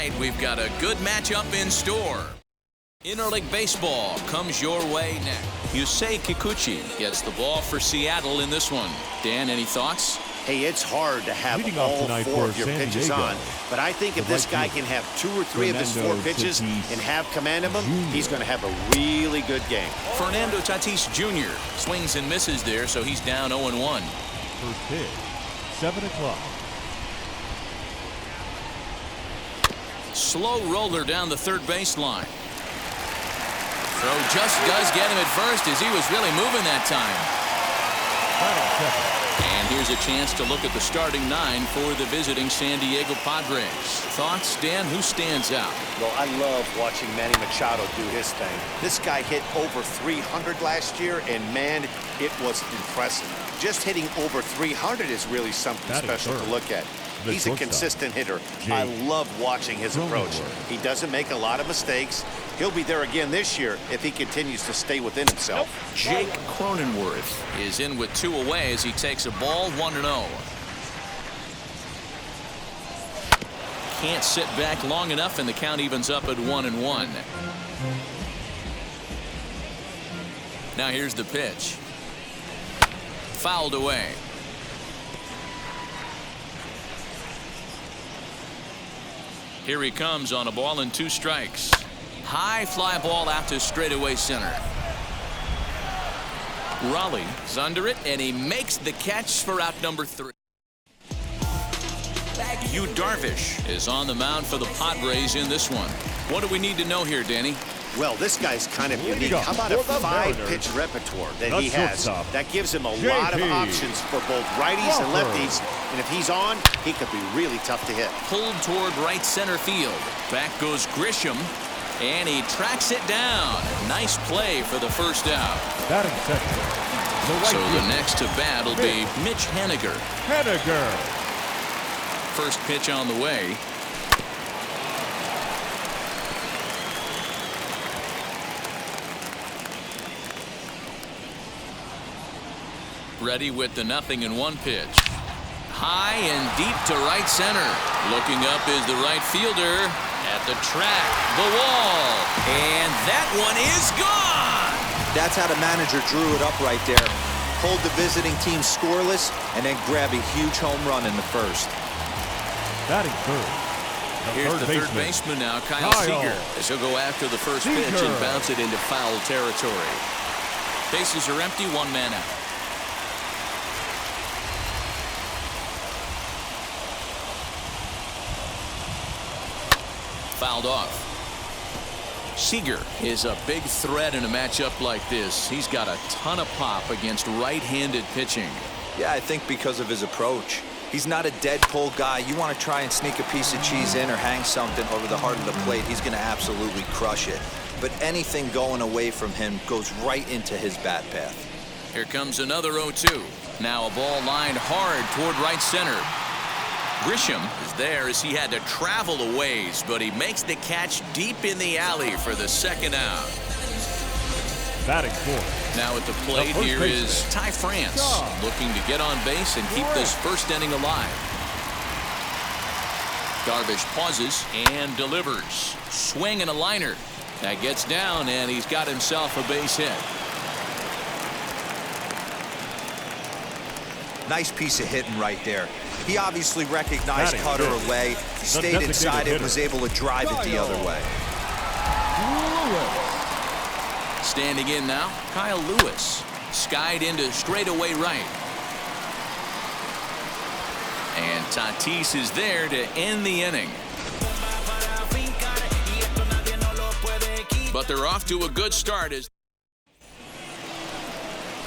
Tonight, we've got a good matchup in store. Interleague Baseball comes your way next. Yusei Kikuchi gets the ball for Seattle in this one. Dan, any thoughts? Hey, it's hard to have all four of your pitches on, but I think if this guy can have 2 or 3 of his 4 pitches and have command of them, he's going to have a really good game. Fernando Tatis Jr. swings and misses there, so he's down 0-1. First pitch, 7 o'clock. Slow roller down the third baseline. Throw just does get him at first as he was really moving that time. And here's a chance to look at the starting 9 for the visiting San Diego Padres. Thoughts, Dan? Who stands out? Well, I love watching Manny Machado do his thing. This guy hit over 300 last year, and man, it was impressive. Just hitting over 300 is really something special to look at. He's a consistent hitter. I love watching his approach. He doesn't make a lot of mistakes. He'll be there again this year if he continues to stay within himself. Jake Cronenworth is in with 2 away as he takes a ball 1-0. Can't sit back long enough, and the count evens up at 1-1. Now here's the pitch. Fouled away. Here he comes on a ball and 2 strikes. High fly ball out to straightaway center. Raleigh's under it, and he makes the catch for out number 3. Yu Darvish is on the mound for the Padres in this one. What do we need to know here, Danny? Well, this guy's kind of unique. How about a 5-pitch repertoire that he has? That gives him a lot of options for both righties and lefties. And if he's on, he could be really tough to hit. Pulled toward right center field. Back goes Grisham, and he tracks it down. Nice play for the first out. So the next to bat will be Mitch Haniger. First pitch on the way. Ready with the 0-1 pitch. High and deep to right center. Looking up is the right fielder. At the track, the wall, and that one is gone. That's how the manager drew it up right there. Hold the visiting team scoreless and then grab a huge home run in the first. Batting third. Here's the third baseman now, Kyle Seager, as he'll go after the first pitch and bounce it into foul territory. Bases are empty, 1 man out. Fouled off. Seager is a big threat in a matchup like this. He's got a ton of pop against right-handed pitching. Yeah, I think because of his approach. He's not a dead pull guy. You want to try and sneak a piece of cheese in or hang something over the heart of the plate, he's going to absolutely crush it. But anything going away from him goes right into his bat path. Here comes another 0-2. Now a ball lined hard toward right center. Grisham is there as he had to travel a ways, but he makes the catch deep in the alley for the second out. Batting fourth. Now at the plate here is Ty France, looking to get on base and keep this first inning alive. Darvish pauses and delivers. Swing and a liner. That gets down, and he's got himself a base hit. Nice piece of hitting right there. He obviously recognized cutter away, stayed inside it, was able to drive it the other way. Standing in now, Kyle Lewis. Skied into straightaway right. And Tatis is there to end the inning. But they're off to a good start as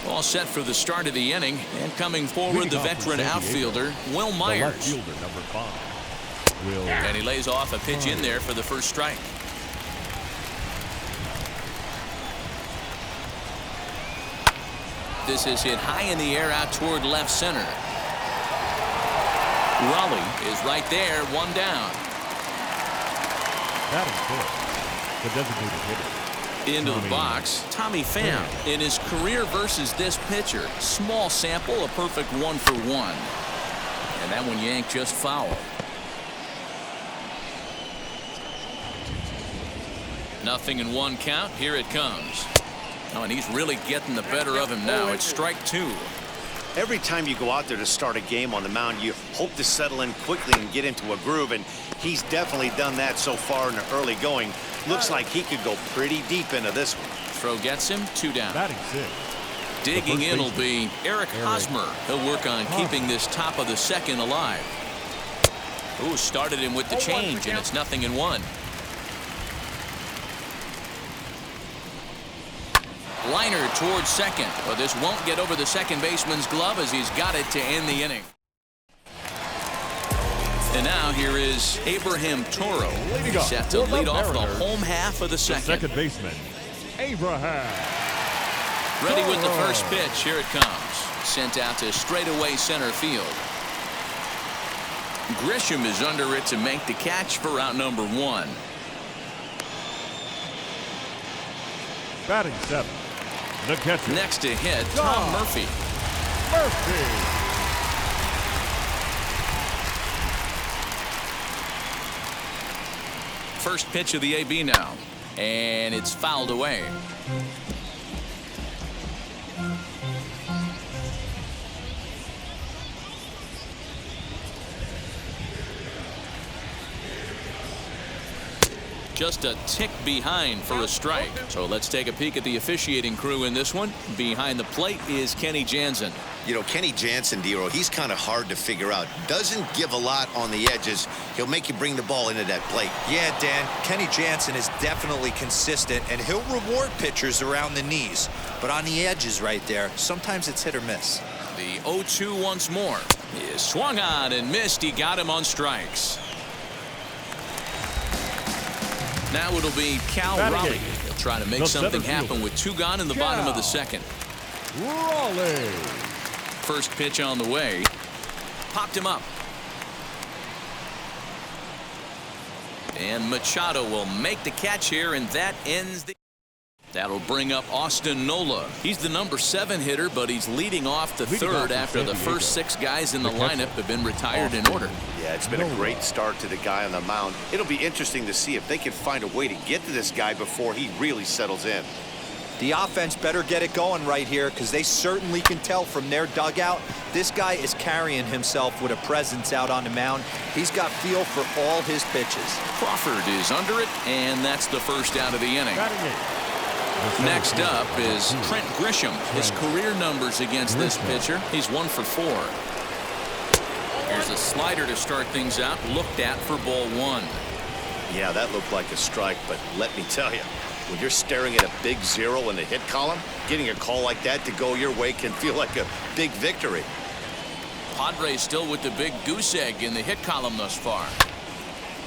all set for the start of the inning, and coming forward the veteran outfielder Will Myers. And he lays off a pitch in there for the first strike. This is hit high in the air out toward left center. Raleigh is right there, 1 down. The designated hitter. Into the box, Tommy Pham. In his career versus this pitcher, small sample, a perfect 1-for-1. And that one yanked just foul. 0-1 count. Here it comes. Oh, and he's really getting the better of him now. It's strike 2. Every time you go out there to start a game on the mound, you hope to settle in quickly and get into a groove, and he's definitely done that so far in the early going. Looks like he could go pretty deep into this one. Throw gets him, 2 down. Batting 6. Digging in will be Eric Hosmer. He'll work on keeping this top of the second alive. Ooh, started him with the change, and it's 0-1. Liner towards second, but this won't get over the second baseman's glove as he's got it to end the inning. And now here is Abraham Toro, set to lead off the home half of the second. Second baseman, Abraham. Ready with the first pitch. Here it comes. Sent out to straightaway center field. Grisham is under it to make the catch for out number 1. Batting 7. The catcher. Next to hit, Tom Murphy. First pitch of the AB now, and it's fouled away. Just a tick behind for a strike. So let's take a peek at the officiating crew in this one. Behind the plate is Kenny Jansen. You know, Kenny Jansen, Dero, he's kind of hard to figure out. Doesn't give a lot on the edges. He'll make you bring the ball into that plate. Yeah, Dan, Kenny Jansen is definitely consistent, and he'll reward pitchers around the knees. But on the edges right there, sometimes it's hit or miss. The 0-2 once more. He swung on and missed. He got him on strikes. Now it'll be Cal Raleigh. He'll try to make something happen with 2 gone in the bottom of the second. Raleigh. First pitch on the way. Popped him up. And Machado will make the catch here, and that ends the... That'll bring up Austin Nola. He's the number 7 hitter, but he's leading off the third after the first 6 guys in the lineup have been retired in order. Yeah, it's been a great start to the guy on the mound. It'll be interesting to see if they can find a way to get to this guy before he really settles in. The offense better get it going right here, because they certainly can tell from their dugout this guy is carrying himself with a presence out on the mound. He's got feel for all his pitches. Crawford is under it, and that's the first out of the inning. Next up is Trent Grisham. His career numbers against this pitcher, he's 1 for 4. Here's a slider to start things out, looked at for ball 1. Yeah, that looked like a strike, but let me tell you, when you're staring at a big 0 in the hit column, getting a call like that to go your way can feel like a big victory. Padres still with the big goose egg in the hit column thus far.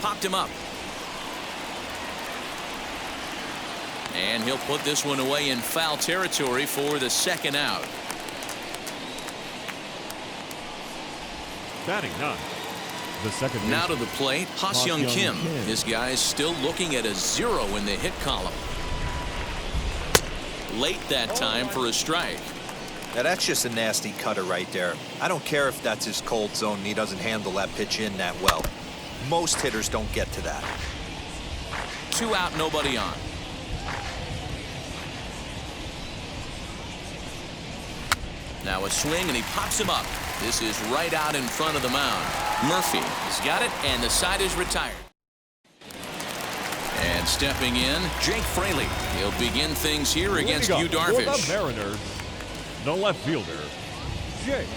Popped him up. And he'll put this one away in foul territory for the second out. Batting 9. The second. Now to the plate, Ha-Seong Kim. His guys still looking at a 0 in the hit column. Late that time for a strike. Now that's just a nasty cutter right there. I don't care if that's his cold zone and he doesn't handle that pitch in that well. Most hitters don't get to that. 2 out, nobody on. Now a swing, and he pops him up. This is right out in front of the mound. Murphy has got it, and the side is retired. And stepping in, Jake Fraley. He'll begin things here against Yu Darvish. For the Mariners, the left fielder, Jake.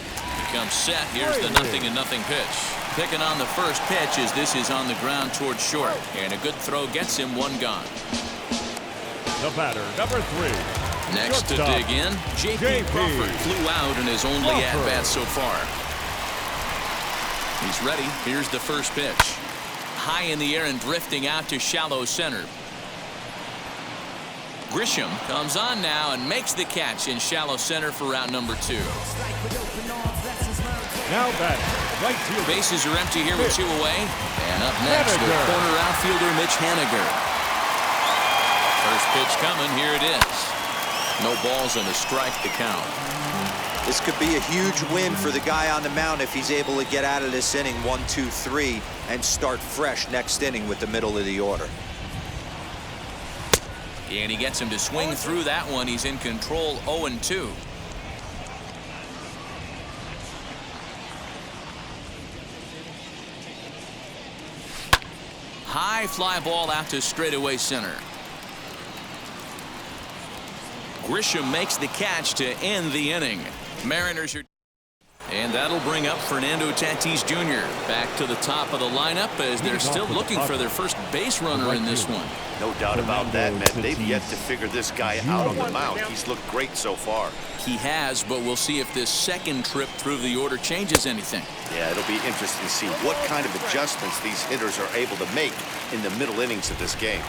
Becomes set. Here's the 0-0 pitch. Picking on the first pitch as this is on the ground towards short. And a good throw gets him 1 gone. The batter, number 3. Next to dig in, J.P. Crawford flew out in his only at-bat so far. He's ready. Here's the first pitch. High in the air and drifting out to shallow center. Grisham comes on now and makes the catch in shallow center for round number 2. Now batting, right field. Bases are empty here with 2 away. And up next, the corner outfielder, Mitch Haniger. First pitch coming. Here it is. No balls and a strike to count. This could be a huge win for the guy on the mound if he's able to get out of this inning 1, 2, 3 and start fresh next inning with the middle of the order. And he gets him to swing through that one. He's in control, 0-2. High fly ball out to straightaway center. Grisham makes the catch to end the inning. Mariners are... And that'll bring up Fernando Tatis Jr. back to the top of the lineup as they're still looking for their first base runner in this one. No doubt about that, man. They've yet to figure this guy out on the mound. He's looked great so far. He has, but we'll see if this second trip through the order changes anything. Yeah, it'll be interesting to see what kind of adjustments these hitters are able to make in the middle innings of this game.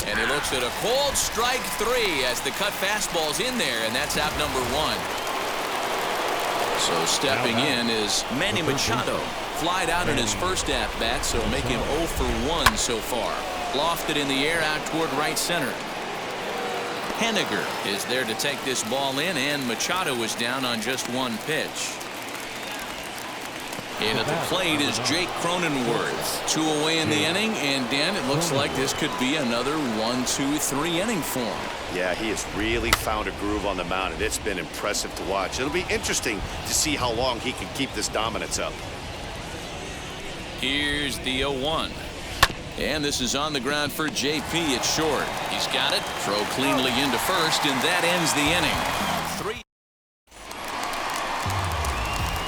And he looks at a cold strike 3 as the cut fastball's in there, and that's out number 1. So stepping in is Manny Machado. Flied out in his first at-bat, so make him 0 for 1 so far. Lofted in the air out toward right center. Henniger is there to take this ball in, and Machado is down on just 1 pitch. In at the plate is Jake Cronenworth. 2 away in the inning, and Dan, it looks like this could be another 1-2-3 inning for him. Yeah, he has really found a groove on the mound, and it's been impressive to watch. It'll be interesting to see how long he can keep this dominance up. Here's the 0-1. And this is on the ground for JP. It's short. He's got it. Throw cleanly into first, and that ends the inning. 3.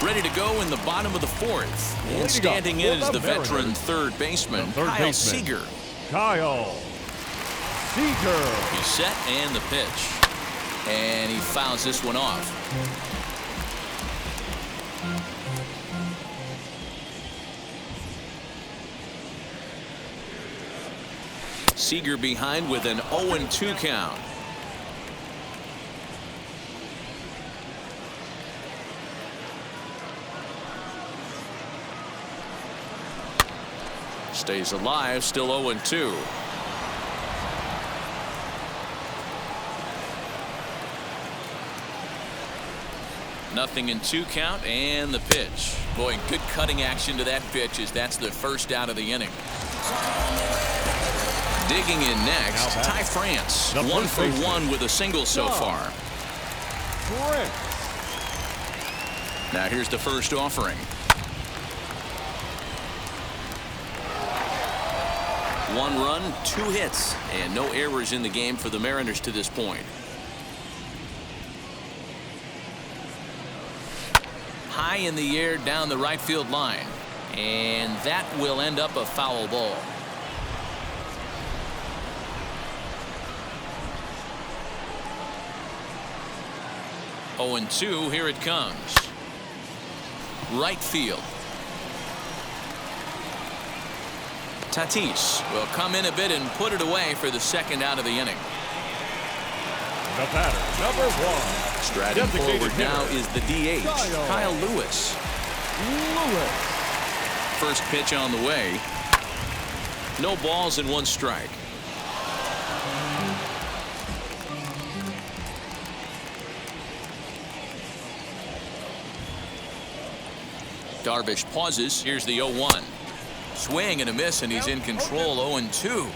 Ready to go in the bottom of the 4th. And standing in is the veteran third baseman, Kyle Seager. Kyle Seager. He's set and the pitch. And he fouls this one off. Seager behind with an 0-2 count. Stays alive, still 0-2. Nothing in 2 count, and the pitch. Boy, good cutting action to that pitch as that's the first out of the inning. Digging in next, Ty France. 1 for 1 with a single so far. Now here's the first offering. 1 run, 2 hits, and no errors in the game for the Mariners to this point. High in the air down the right field line, and that will end up a foul ball. Oh, and 2, here it comes. Right field. Tatis will come in a bit and put it away for the second out of the inning. The batter, number 1. Striding forward now is the DH, Kyle Lewis. First pitch on the way. No balls and 1 strike. Darvish pauses. Here's the 0-1. Swing and a miss, and he's in control, 0-2.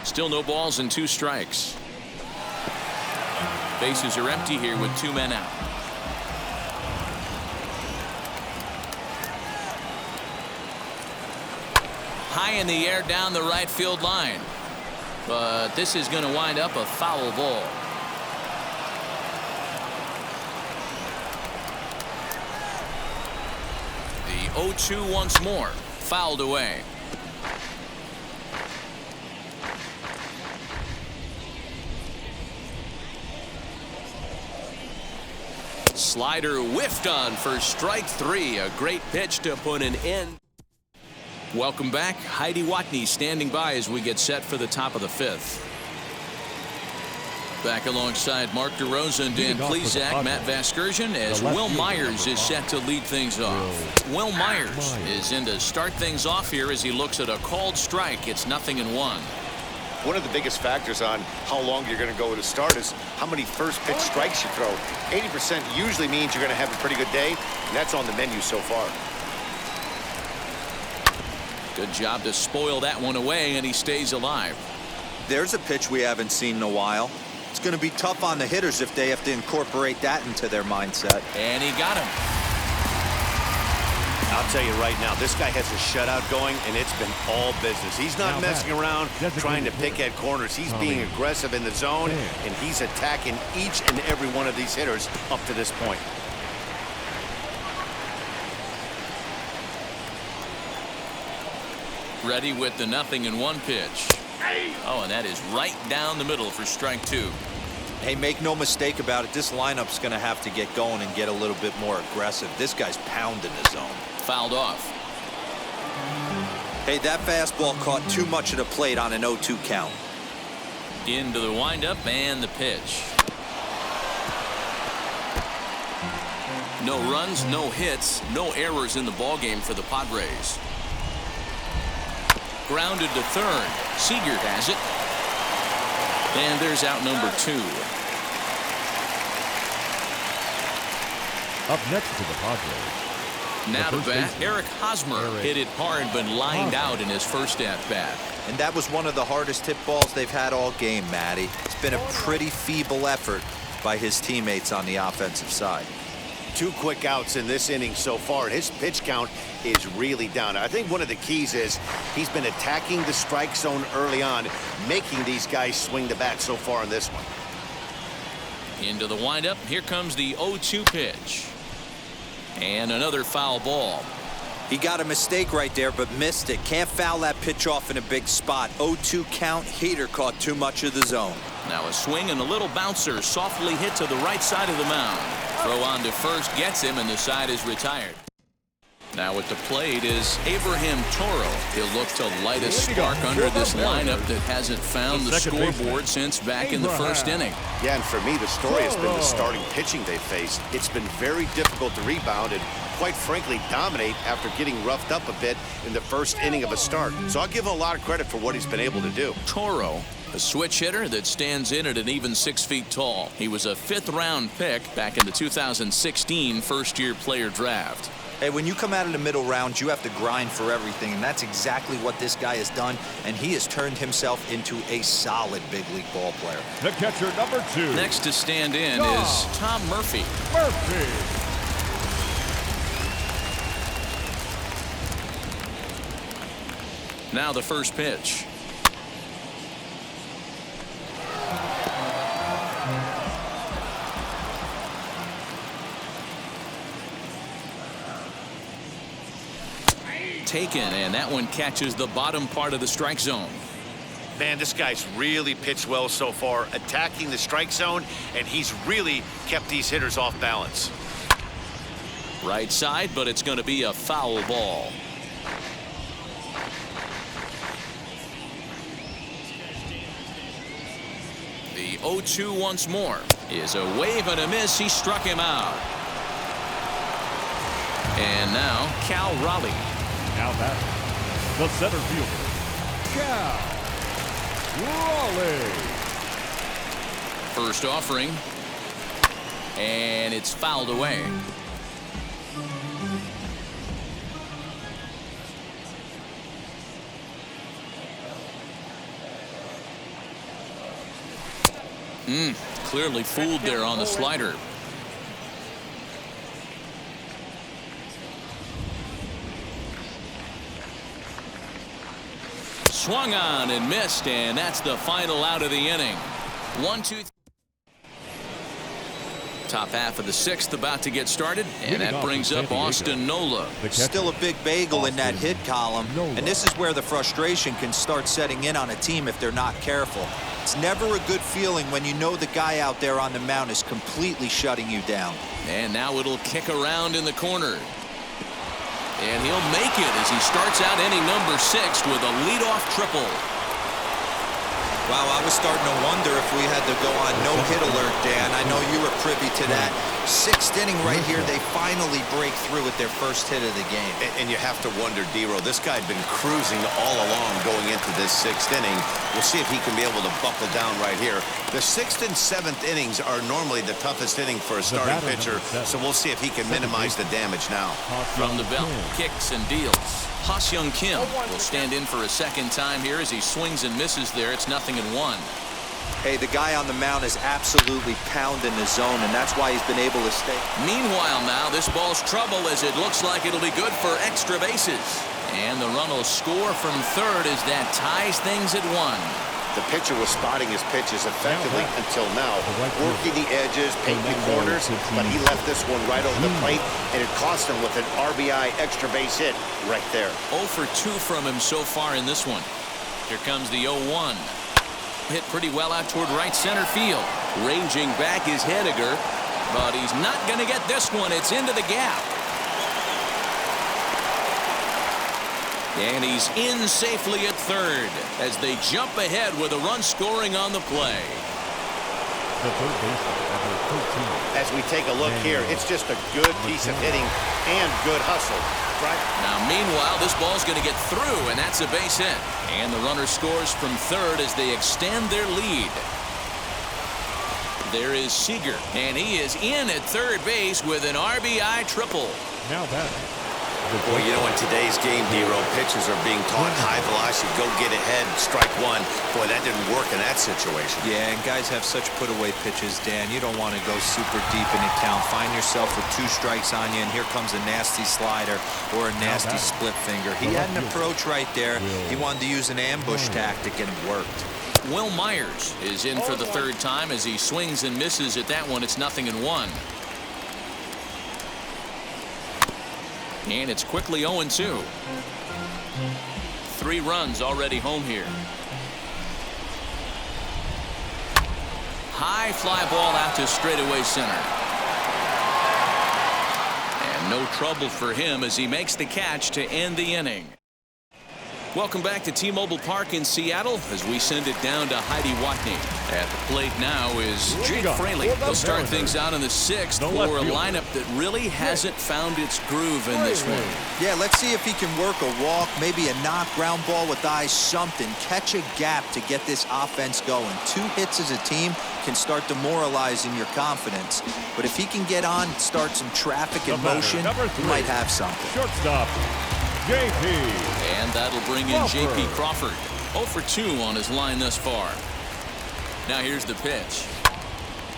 Still no balls and 2 strikes. Bases are empty here with 2 men out. High in the air down the right field line. But this is going to wind up a foul ball. The 0-2 once more. Fouled away. Slider whiffed on for strike 3. A great pitch to put an end. Welcome back. Heidi Watney standing by as we get set for the top of the 5th. Back alongside Mark DeRosa and Dan Plesac, Matt Vasgersian, as Will Myers is set to lead things off. Will Myers is in to start things off here as he looks at a called strike. It's 0-1. one of the biggest factors on how long you're going to go to start is how many first pitch strikes you throw. 80% usually means you're going to have a pretty good day, and that's on the menu so far. Good job to spoil that one away, and he stays alive. There's a pitch we haven't seen in a while. It's going to be tough on the hitters if they have to incorporate that into their mindset. And he got him. I'll tell you right now, this guy has a shutout going, and it's been all business. He's not messing around trying to pick at corners. He's being aggressive in the zone, and he's attacking each and every one of these hitters up to this point. Ready with the 0-1 pitch. Oh, and that is right down the middle for strike 2. Hey, make no mistake about it. This lineup's going to have to get going and get a little bit more aggressive. This guy's pounding the zone. Fouled off. Hey, that fastball caught too much of the plate on an 0-2 count. Into the windup and the pitch. No runs, no hits, no errors in the ballgame for the Padres. Grounded to third. Seager has it. And there's out number 2. Up next to the Padres. Now to bat, Eric Hosmer hit it hard but lined out in his first at-bat. And that was one of the hardest hit balls they've had all game, Matty. It's been a pretty feeble effort by his teammates on the offensive side. 2 quick outs in this inning so far. His pitch count is really down. I think one of the keys is he's been attacking the strike zone early on, making these guys swing the bat so far in this one. Into the windup. Here comes the 0-2 pitch. And another foul ball. He got a mistake right there, but missed it. Can't foul that pitch off in a big spot. 0-2 count. Hader caught too much of the zone. Now a swing and a little bouncer softly hit to the right side of the mound. Throw on to first gets him, and the side is retired. Now at the plate is Abraham Toro. He'll look to light a spark under this lineup that hasn't found the scoreboard since back in the first inning. Yeah, and for me, the story has been the starting pitching they faced. It's been very difficult to rebound and, quite frankly, dominate after getting roughed up a bit in the first inning of a start. So I'll give him a lot of credit for what he's been able to do. Toro, a switch hitter that stands in at an even 6 feet tall. He was a 5th-round pick back in the 2016 first-year player draft. Hey, when you come out of the middle rounds, you have to grind for everything, and that's exactly what this guy has done, and he has turned himself into a solid big league ball player. The catcher, number 2. Next to stand in is Tom Murphy. Now the first pitch. Taken, and that one catches the bottom part of the strike zone. Man, this guy's really pitched well so far, attacking the strike zone, and he's really kept these hitters off balance. Right side, but it's going to be a foul ball. The 0-2 once more is a wave and a miss. He struck him out. And now Cal Raleigh. Now back, the center fielder, Cal Raleigh. First offering, and it's fouled away. Clearly fooled there on the slider. Swung on and missed, and that's the final out of the inning. 1-2. Top half of the 6th about to get started, and that brings up Austin Nola. Still a big bagel in that hit column, and this is where the frustration can start setting in on a team if they're not careful. It's never a good feeling when you know the guy out there on the mound is completely shutting you down. And now it'll kick around in the corner. And he'll make it as he starts out inning number 6 with a leadoff triple. Wow, I was starting to wonder if we had to go on no-hit alert, Dan. I know you were privy to that. Sixth inning right here. They finally break through with their first hit of the game. And you have to wonder, D-Row, this guy had been cruising all along going into this sixth inning. We'll see if he can be able to buckle down right here. The sixth and seventh innings are normally the toughest inning for a starting pitcher, so we'll see if he can minimize the damage now. From the belt, kicks and deals. Ha-Seong Kim will stand in for a second time here as he swings and misses there. It's 0-1. Hey, the guy on the mound is absolutely pounding the zone, and that's why he's been able to stay. Meanwhile now, this ball's trouble as it looks like it'll be good for extra bases. And the run will score from third as that ties things at 1. The pitcher was spotting his pitches effectively until now, working the edges, painting corners, but he left this one right over the plate, and it cost him with an RBI extra base hit right there. 0 for 2 from him so far in this one. Here comes the 0-1. Hit pretty well out toward right center field. Ranging back is Henniger, but he's not going to get this one. It's into the gap. And he's in safely at third as they jump ahead with a run scoring on the play. The third baseman, number 13. As we take a look here, it's just a good piece of hitting and good hustle. Right. Now, meanwhile, this ball's going to get through, and that's a base hit. And the runner scores from third as they extend their lead. There is Seager, and he is in at third base with an RBI triple. Now batting. Boy, you know, in today's game, D-Row, pitchers are being taught high velocity, go get ahead, strike one. Boy, that didn't work in that situation. Yeah, and guys have such put-away pitches, Dan. You don't want to go super deep into town. Find yourself with 2 strikes on you, and here comes a nasty slider or a nasty split finger. He had an approach right there. He wanted to use an ambush tactic, and it worked. Will Myers is in for the third time as he swings and misses at that one. It's 0-1. And it's quickly 0-2. 3 runs already home here. High fly ball out to straightaway center. And no trouble for him as he makes the catch to end the inning. Welcome back to T-Mobile Park in Seattle as we send it down to Heidi Watney. At the plate now is Jake Fraley. They'll start things out in the 6th for a lineup that really hasn't found its groove in this one. Yeah, let's see if he can work a walk, maybe a knock, ground ball with eyes, something. Catch a gap to get this offense going. 2 hits as a team can start demoralizing your confidence. But if he can get on, start some traffic in motion, he might have something. Shortstop, J.P. And that'll bring in J.P. Crawford. 0 for 2 on his line thus far. Now here's the pitch.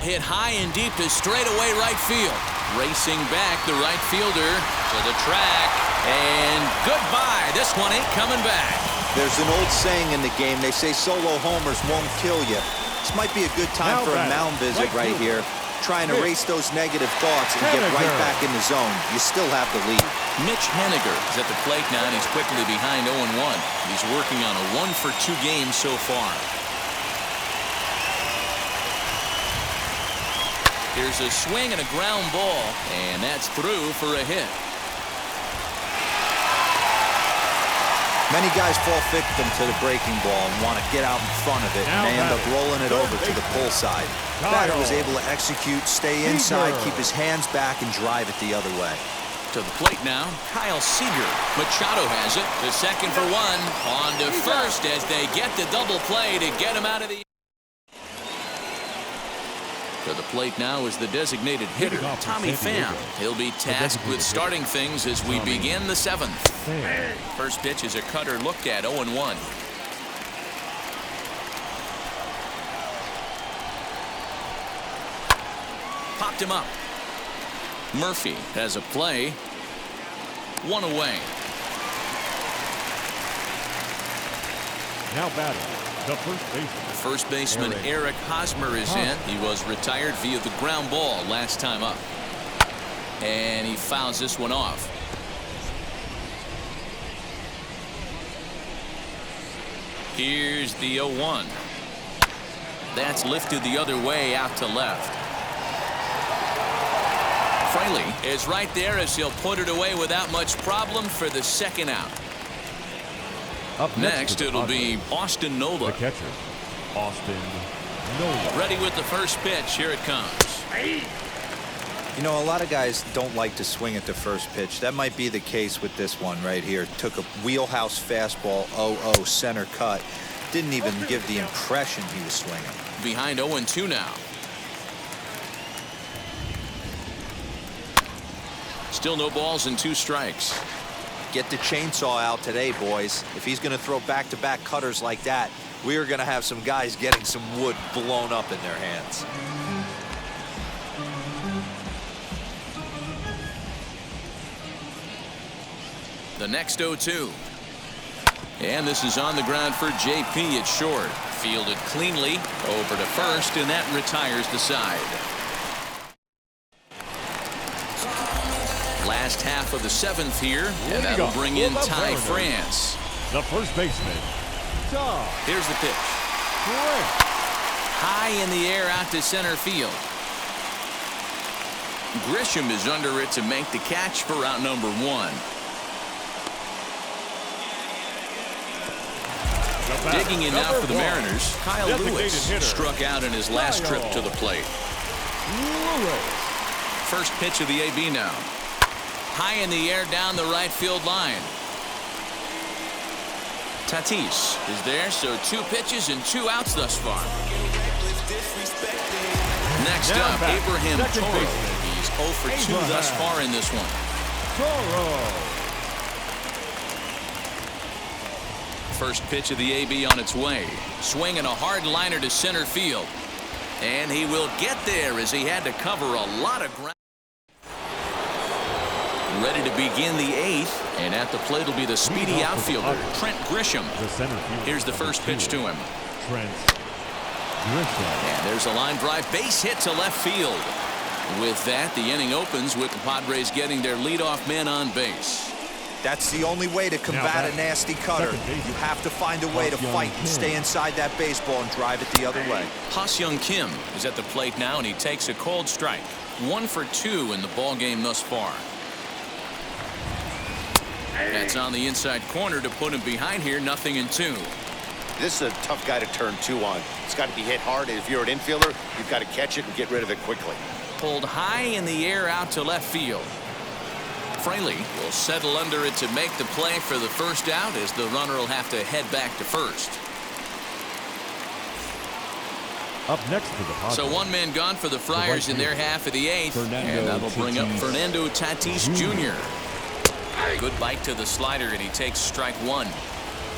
Hit high and deep to straightaway right field. Racing back the right fielder to the track. And goodbye. This one ain't coming back. There's an old saying in the game. They say solo homers won't kill you. This might be a good time for a mound visit right here. Try and erase those negative thoughts and get right back in the zone. You still have the lead. Mitch Henniger is at the plate now, and he's quickly behind 0-1. He's working on a 1 for 2 game so far. Here's a swing and a ground ball, and that's through for a hit. Many guys fall victim to the breaking ball and want to get out in front of it, and they end up rolling it over to the pull side. Batter was able to execute, stay inside, keep his hands back, and drive it the other way. To the plate now, Kyle Seager. Machado has it. The second for 1. On to first as they get the double play to get him out of the... To the plate now is the designated hitter, Tommy Pham. He'll be tasked with starting things as we begin the 7th. First pitch is a cutter looked at, 0-1. Popped him up. Murphy has a play. 1 away. Now batting, the first baseman. First baseman Eric Hosmer is in. He was retired via the ground ball last time up. And he fouls this one off. Here's the 0-1. That's lifted the other way out to left. Fraley is right there as he'll put it away without much problem for the second out. Up next it'll be Austin Nola. The catcher, Austin Nola. Ready with the first pitch. Here it comes. You know, a lot of guys don't like to swing at the first pitch. That might be the case with this one right here. Took a wheelhouse fastball, 0-0 center cut. Didn't even give the impression he was swinging. Behind 0-2 now. Still no balls and 2 strikes. Get the chainsaw out today, boys. If he's going to throw back-to-back cutters like that, we are going to have some guys getting some wood blown up in their hands. The next 0-2. And this is on the ground for JP at short. Fielded cleanly over to first, and that retires the side. Last half of the 7th here, and that'll bring in Ty France. The first baseman, Ty. Here's the pitch. High in the air out to center field. Grisham is under it to make the catch for out number 1. Digging in now for the Mariners, Kyle Lewis struck out in his last trip to the plate. First pitch of the AB now. High in the air down the right field line. Tatis is there, so 2 pitches and 2 outs thus far. Next up, Abraham Toro. He's 0 for 2 thus far in this one. First pitch of the AB on its way. Swinging a hard liner to center field. And he will get there as he had to cover a lot of ground. Ready to begin the 8th, and at the plate will be the speedy outfielder, Trent Grisham. Here's the first pitch to him. Trent Grisham. And there's a line drive base hit to left field. With that, the inning opens with the Padres getting their leadoff man on base. That's the only way to combat a nasty cutter. You have to find a way to fight and stay inside that baseball and drive it the other way. Ha-Seong Kim is at the plate now, and he takes a cold strike. 1 for 2 in the ball game thus far. That's on the inside corner to put him behind here. 0-2. This is a tough guy to turn 2 on. It's got to be hit hard, and if you're an infielder, you've got to catch it and get rid of it quickly. Pulled high in the air out to left field. Fraley will settle under it to make the play for the first out, as the runner will have to head back to first. Up next for the Padres. So 1 man gone for the Friars in their half of the 8th, and that'll bring up Fernando Tatis Jr. Good bite to the slider, and he takes strike 1.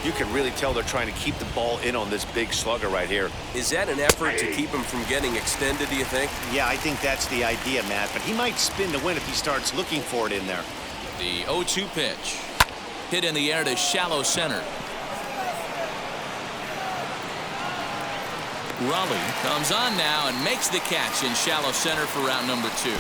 You can really tell they're trying to keep the ball in on this big slugger right here. Is that an effort to keep him from getting extended, do you think? Yeah, I think that's the idea, Matt, but he might spin to win if he starts looking for it in there. The 0-2 pitch. Hit in the air to shallow center. Raleigh comes on now and makes the catch in shallow center for out number 2.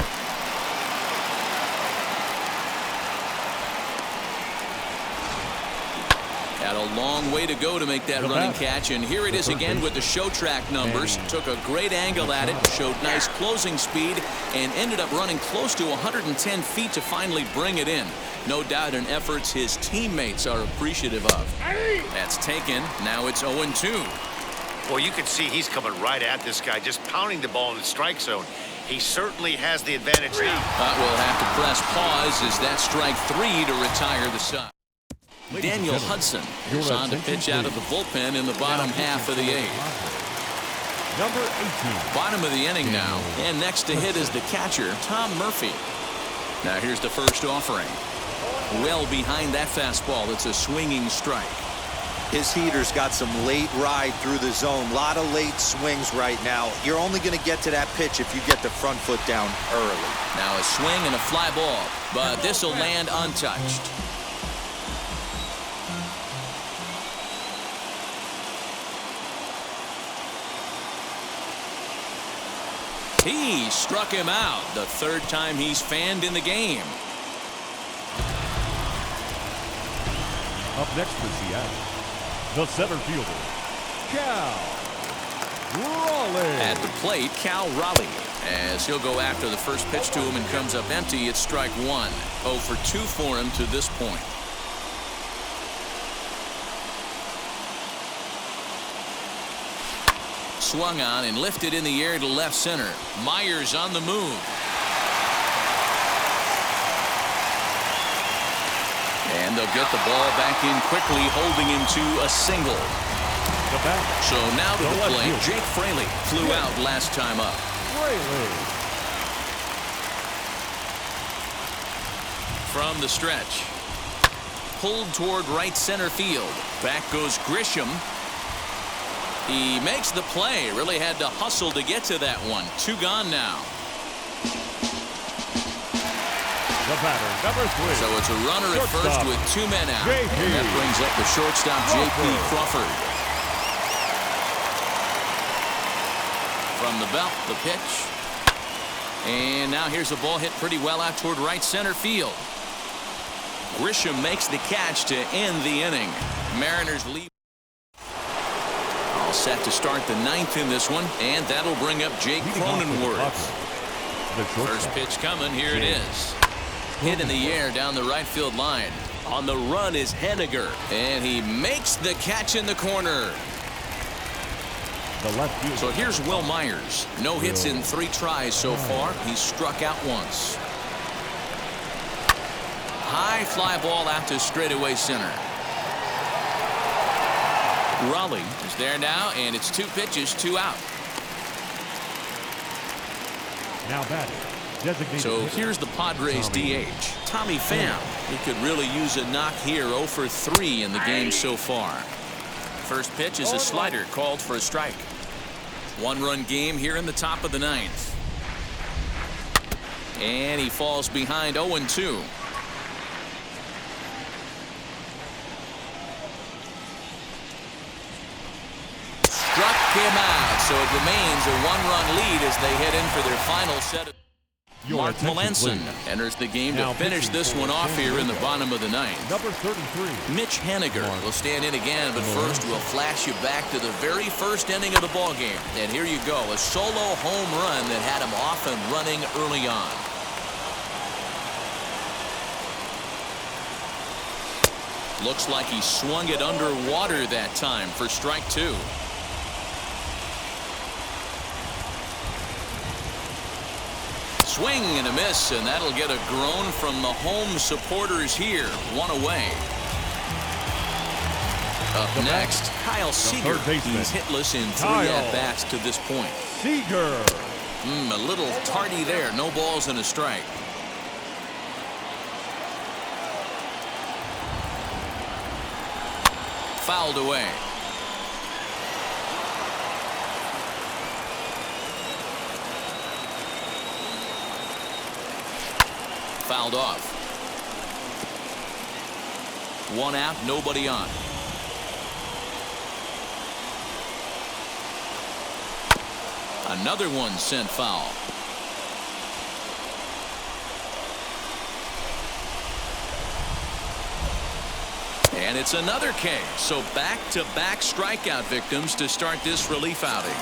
Had a long way to go to make that running catch, and here it is again with the show track numbers. Took a great angle at it, showed nice closing speed, and ended up running close to 110 feet to finally bring it in. No doubt an effort his teammates are appreciative of. That's taken. Now it's 0-2. Well, you can see he's coming right at this guy, just pounding the ball in the strike zone. He certainly has the advantage now. But we'll have to press pause as that strike 3 to retire the side. Daniel Hudson is on to pitch out of the bullpen in the bottom half of the 8th. Number 18. Bottom of the inning now, and next to hit is the catcher, Tom Murphy. Now here's the first offering. Well behind that fastball. It's a swinging strike. His heater's got some late ride through the zone. A lot of late swings right now. You're only going to get to that pitch if you get the front foot down early. Now a swing and a fly ball, but this will land untouched. He struck him out, the 3rd time he's fanned in the game. Up next for Seattle, the center fielder, Cal Raleigh. At the plate, Cal Raleigh, as he'll go after the first pitch to him and comes up empty. It's strike 1. 0 for 2 for him to this point. swung on and lifted in the air to left center. Myers on the move. And they'll get the ball back in quickly, holding him to a single. So now to the plate. Jake Fraley flew out last time up. From the stretch. Pulled toward right center field. Back goes Grisham. He makes the play. Really had to hustle to get to that one. 2 gone now. The batter, number 3. So it's a runner at first with 2 men out. And that brings up the shortstop, J.P. Crawford. From the belt, the pitch. And now here's a ball hit pretty well out toward right center field. Grisham makes the catch to end the inning. Mariners lead. All set to start the 9th in this one, and that'll bring up Jake Cronenworth. First pitch coming. Here it is. Hit in the air down the right field line. On the run is Henniger, and he makes the catch in the corner. So here's Will Myers. No hits in 3 tries so far. He's struck out once. High fly ball out to straightaway center. Raleigh is there now, and it's 2 pitches, 2 out. Now batting. So here's the Padres DH, Tommy Pham. He could really use a knock here. 0 for 3 in the game so far. First pitch is a slider called for a strike. 1-run game here in the top of the 9th. And he falls behind 0-2. Struck him out, so it remains a 1-run lead as they head in for their final set of. Mark Melanson enters the game to finish this one off here in the bottom of the 9th. Number 33. Mitch Henniger will stand in again, but first we'll flash you back to the very first inning of the ball game. And here you go, a solo home run that had him off and running early on. Looks like he swung it underwater that time for strike 2. Swing and a miss, and that'll get a groan from the home supporters here. 1 away. Up next, Kyle Seager. He's hitless in 3 at-bats to this point. Seager. A little tardy there. No balls and a strike. Fouled away. Fouled off. 1 out, nobody on. Another one sent foul. And it's another K. So back-to-back strikeout victims to start this relief outing.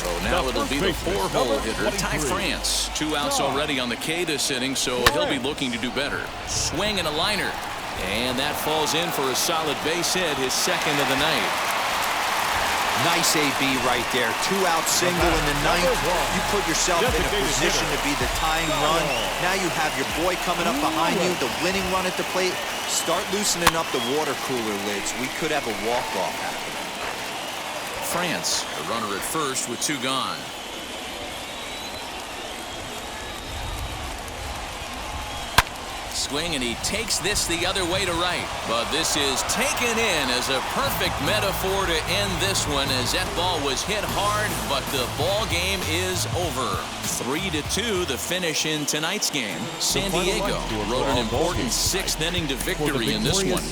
So now it'll be the 4-hole hitter, Ty France. 2 outs already on the K this inning, so he'll be looking to do better. Swing and a liner. And that falls in for a solid base hit, his 2nd of the night. Nice AB right there. 2-out single in the 9th. You put yourself in a position to be the tying run. Now you have your boy coming up behind you, the winning run at the plate. Start loosening up the water cooler lids. We could have a walk-off happening. France, a runner at first with 2 gone. Swing, and he takes this the other way to right. But this is taken in as a perfect metaphor to end this one, as that ball was hit hard, but the ball game is over. 3-2 the finish in tonight's game. San Diego rode an important 6th inning to victory in this one.